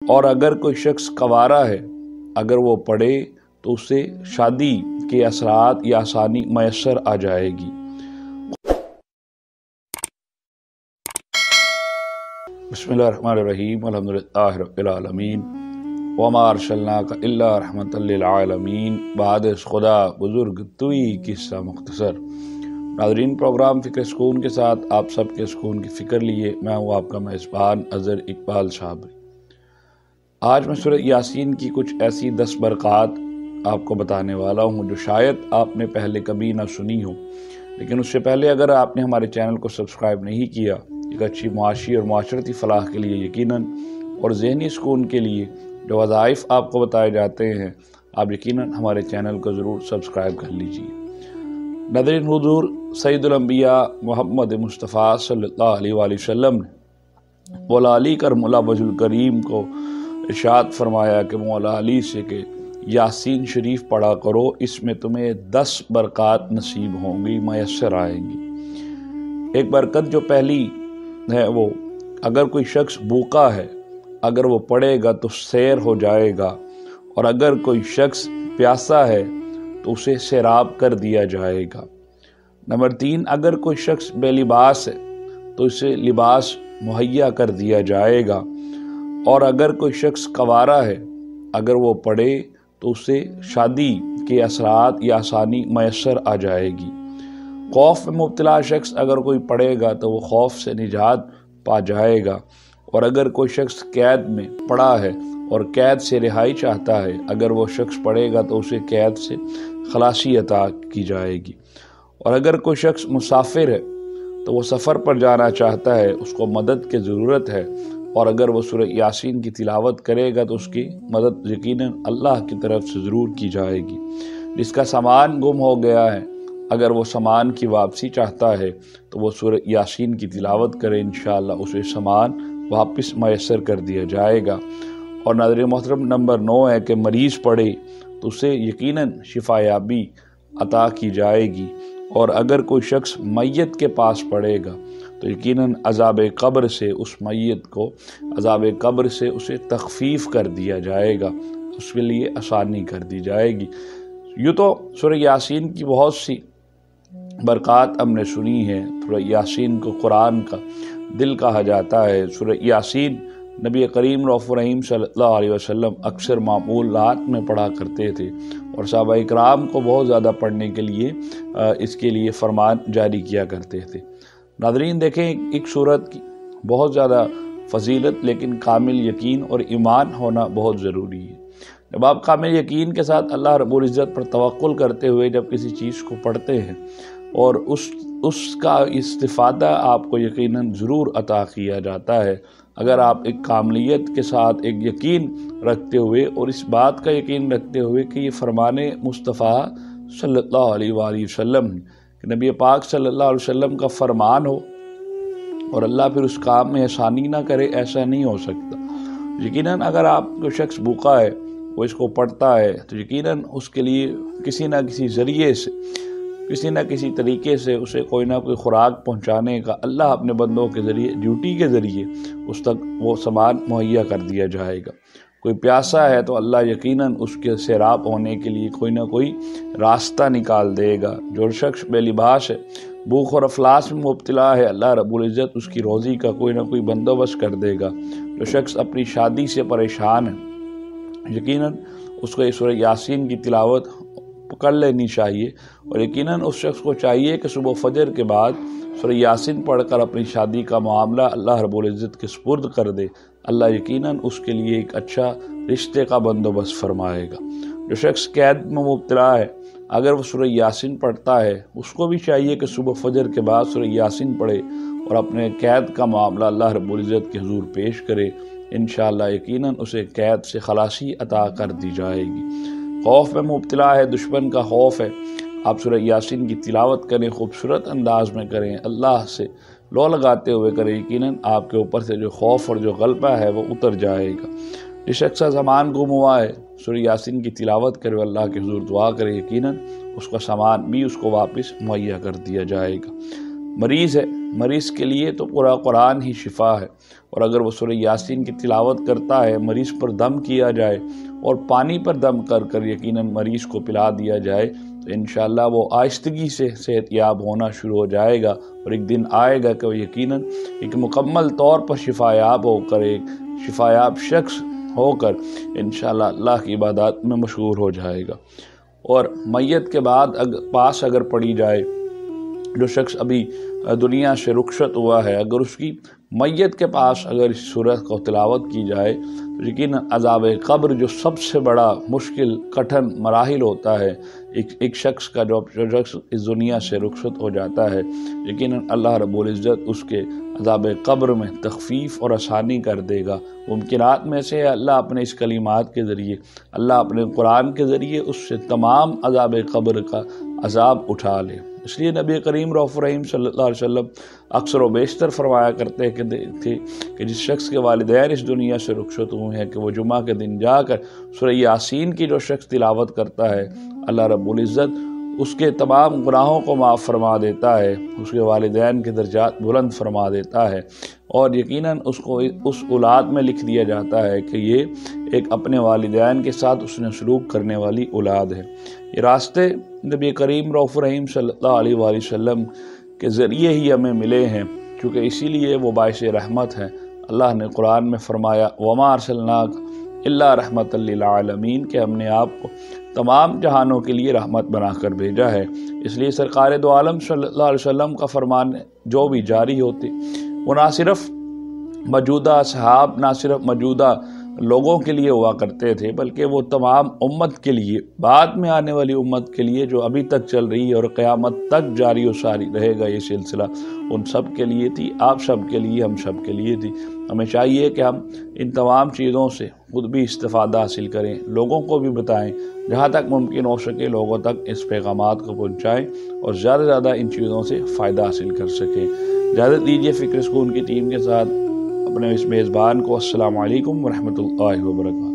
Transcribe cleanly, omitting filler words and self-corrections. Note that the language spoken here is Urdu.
اور اگر کوئی شخص کنوارا ہے، اگر وہ پڑھے تو اسے شادی کے اثرات یا آسانی میسر آ جائے گی۔ بسم اللہ الرحمن الرحیم، الحمدللہ رب العالمین، وما ارسلناک الا رحمۃ للعالمین۔ بعد از خدا بزرگ توئی قصہ مختصر۔ ناظرین، پروگرام فکر سکون کے ساتھ آپ سب کے سکون کی فکر لیے میں ہوں آپ کا میزبان اظہر اقبال صابری۔ آج میں سورہ یاسین کی کچھ ایسی 10 برکات آپ کو بتانے والا ہوں جو شاید آپ نے پہلے کبھی نہ سنی ہو، لیکن اس سے پہلے اگر آپ نے ہمارے چینل کو سبسکرائب نہیں کیا، ایک اچھی معاشی اور معاشرتی فلاح کے لیے یقیناً اور ذہنی سکون کے لیے جو وظائف آپ کو بتائے جاتے ہیں، آپ یقیناً ہمارے چینل کو ضرور سبسکرائب کر لیجیے۔ ناظرین، حضور سید الانبیاء محمد مصطفیٰ صلی اللہ علیہ وآلہ وسلم نے مولا علی کرم اللہ وجہ الکریم کو ارشاد فرمایا کہ مولا علی سے کہ یاسین شریف پڑھا کرو، اس میں تمہیں 10 برکات نصیب ہوں گی، میسر آئیں گی۔ ایک برکت جو پہلی ہے وہ اگر کوئی شخص بھوکا ہے، اگر وہ پڑھے گا تو سیر ہو جائے گا، اور اگر کوئی شخص پیاسا ہے تو اسے سیراب کر دیا جائے گا۔ نمبر 3، اگر کوئی شخص بے لباس ہے تو اسے لباس مہیا کر دیا جائے گا، اور اگر کوئی شخص کنوارا ہے، اگر وہ پڑھے تو اسے شادی کے اثرات یا آسانی میسر آ جائے گی۔ خوف میں مبتلا شخص اگر کوئی پڑھے گا تو وہ خوف سے نجات پا جائے گا، اور اگر کوئی شخص قید میں پڑا ہے اور قید سے رہائی چاہتا ہے، اگر وہ شخص پڑھے گا تو اسے قید سے خلاصی عطا کی جائے گی۔ اور اگر کوئی شخص مسافر ہے تو وہ سفر پر جانا چاہتا ہے، اس کو مدد کی ضرورت ہے، اور اگر وہ سورہ یاسین کی تلاوت کرے گا تو اس کی مدد یقیناً اللہ کی طرف سے ضرور کی جائے گی۔ جس کا سامان گم ہو گیا ہے، اگر وہ سامان کی واپسی چاہتا ہے تو وہ سورہ یاسین کی تلاوت کرے، انشاءاللہ اسے سامان واپس میسر کر دیا جائے گا۔ اور ناظرین محترم، نمبر 9 ہے کہ مریض پڑھے تو اسے یقیناً شفا یابی عطا کی جائے گی، اور اگر کوئی شخص میت کے پاس پڑھے گا تو یقیناً عذاب قبر سے اس میت کو عذاب قبر سے اسے تخفیف کر دیا جائے گا، اس کے لیے آسانی کر دی جائے گی۔ یوں تو سورہ یاسین کی بہت سی برکات ہم نے سنی ہے۔ سورہ یاسین کو قرآن کا دل کہا جاتا ہے۔ سورہ یاسین نبی کریم رؤوف الرحیم صلی اللہ علیہ وسلم اکثر معمولات میں پڑھا کرتے تھے، اور صحابہ اکرام کو بہت زیادہ پڑھنے کے لیے اس کے لیے فرمان جاری کیا کرتے تھے۔ ناظرین دیکھیں، ایک سورت کی بہت زیادہ فضیلت، لیکن کامل یقین اور ایمان ہونا بہت ضروری ہے۔ جب آپ کامل یقین کے ساتھ اللہ رب العزت پر توکل کرتے ہوئے جب کسی چیز کو پڑھتے ہیں، اور اس کا استفادہ آپ کو یقیناً ضرور عطا کیا جاتا ہے، اگر آپ ایک کاملیت کے ساتھ ایک یقین رکھتے ہوئے اور اس بات کا یقین رکھتے ہوئے کہ یہ فرمان مصطفیٰ صلی اللہ علیہ وآلہ وسلم کہ نبی پاک صلی اللہ علیہ وسلم کا فرمان ہو اور اللہ پھر اس کام میں آسانی نہ کرے، ایسا نہیں ہو سکتا۔ یقیناً اگر آپ کو شخص بھوکا ہے، وہ اس کو پڑھتا ہے تو یقیناً اس کے لیے کسی نہ کسی ذریعے سے، کسی نہ کسی طریقے سے اسے کوئی نہ کوئی خوراک پہنچانے کا اللہ اپنے بندوں کے ذریعے، ڈیوٹی کے ذریعے اس تک وہ سامان مہیا کر دیا جائے گا۔ کوئی پیاسا ہے تو اللہ یقیناً اس کے سیراب ہونے کے لیے کوئی نہ کوئی راستہ نکال دے گا۔ جو شخص بے لباس ہے، بھوک اور افلاس میں مبتلا ہے، اللہ رب العزت اس کی روزی کا کوئی نہ کوئی بندوبست کر دے گا۔ جو شخص اپنی شادی سے پریشان ہے، یقیناً اس کو سورہ یاسین کی تلاوت کر لینی چاہیے، اور یقیناً اس شخص کو چاہیے کہ صبح فجر کے بعد سورہ یاسین پڑھ کر اپنی شادی کا معاملہ اللہ رب العزت کے سپرد کر دے۔ اللہ یقیناً اس کے لیے ایک اچھا رشتے کا بندوبست فرمائے گا۔ جو شخص قید میں مبتلا ہے، اگر وہ سورہ یاسین پڑھتا ہے، اس کو بھی چاہیے کہ صبح فجر کے بعد سورہ یاسین پڑھے اور اپنے قید کا معاملہ اللہ رب العزت کے حضور پیش کرے، انشاءاللہ یقیناً اسے قید سے خلاصی عطا کر دی جائے گی۔ خوف میں مبتلا ہے، دشمن کا خوف ہے، آپ سورہ یاسین کی تلاوت کریں، خوبصورت انداز میں کریں، اللہ سے لو لگاتے ہوئے کریں، یقیناً آپ کے اوپر سے جو خوف اور جو غلبہ ہے وہ اتر جائے گا۔ جس شخص کا سامان گم ہوا ہے، سورہ یاسین کی تلاوت کرے، اللہ کے حضور دعا کرے، یقیناً اس کا سامان بھی اس کو واپس مہیا کر دیا جائے گا۔ مریض ہے، مریض کے لیے تو پورا قرآن ہی شفا ہے، اور اگر وہ سورہ یاسین کی تلاوت کرتا ہے، مریض پر دم کیا جائے اور پانی پر دم کر کر یقیناً مریض کو پلا دیا جائے تو انشاءاللہ وہ آہستگی سے صحت یاب ہونا شروع ہو جائے گا، اور ایک دن آئے گا کہ وہ یقیناً ایک مکمل طور پر شفا یاب ہو کر، ایک شفا یاب شخص ہو کر انشاءاللہ اللہ کی عبادات میں مشغول ہو جائے گا۔ اور میت کے بعد پاس اگر پڑی جائے، جو شخص ابھی دنیا سے رخصت ہوا ہے، اگر اس کی میت کے پاس اگر اس سورت کو تلاوت کی جائے تو یقیناً عذاب قبر جو سب سے بڑا مشکل کٹھن مراحل ہوتا ہے ایک شخص کا، جو شخص اس دنیا سے رخصت ہو جاتا ہے، یقیناً اللہ رب العزت اس کے عذاب قبر میں تخفیف اور آسانی کر دے گا۔ ممکنات میں سے اللہ اپنے اس کلمات کے ذریعے، اللہ اپنے قرآن کے ذریعے اس سے تمام عذاب قبر کا عذاب اٹھا لے۔ اس لیے نبی کریم رؤوف رحیم صلی اللہ علیہ وسلم اکثر و بیشتر فرمایا کرتے تھے کہ جس شخص کے والدین اس دنیا سے رخصت ہوئے ہیں کہ وہ جمعہ کے دن جا کر سورہ یاسین کی جو شخص تلاوت کرتا ہے، اللہ رب العزت اس کے تمام گناہوں کو معاف فرما دیتا ہے، اس کے والدین کے درجات بلند فرما دیتا ہے، اور یقیناً اس کو اس اولاد میں لکھ دیا جاتا ہے کہ یہ ایک اپنے والدین کے ساتھ اس نے سلوک کرنے والی اولاد ہے۔ یہ راستے نبی کریم رؤوف رحیم صلی اللہ علیہ وآلہ وسلم کے ذریعے ہی ہمیں ملے ہیں، کیونکہ اسی لیے وہ باعث رحمت ہیں۔ اللہ نے قرآن میں فرمایا وَمَا أَرْسَلْنَاكَ إِلَّا رَحْمَةً لِّلْعَالَمِينَ کہ ہم نے آپ کو تمام جہانوں کے لیے رحمت بنا کر بھیجا ہے۔ اس لیے سرکار دو عالم صلی اللہ علیہ وسلم کا فرمان جو بھی جاری ہوتے، وہ نہ صرف موجودہ اصحاب، نہ صرف موجودہ لوگوں کے لیے ہوا کرتے تھے، بلکہ وہ تمام امت کے لیے، بعد میں آنے والی امت کے لیے جو ابھی تک چل رہی ہے اور قیامت تک جاری و ساری رہے گا یہ سلسلہ، ان سب کے لیے تھی، آپ سب کے لیے، ہم سب کے لیے تھی۔ ہمیں چاہیے کہ ہم ان تمام چیزوں سے خود بھی استفادہ حاصل کریں، لوگوں کو بھی بتائیں، جہاں تک ممکن ہو سکے لوگوں تک اس پیغامات کو پہنچائیں اور زیادہ سے زیادہ ان چیزوں سے فائدہ حاصل کر سکیں۔ اجازت دیجیے فکر سکون کی ٹیم کے ساتھ اپنے اس میزبان کو۔ السلام علیکم ورحمۃ اللہ وبرکاتہ۔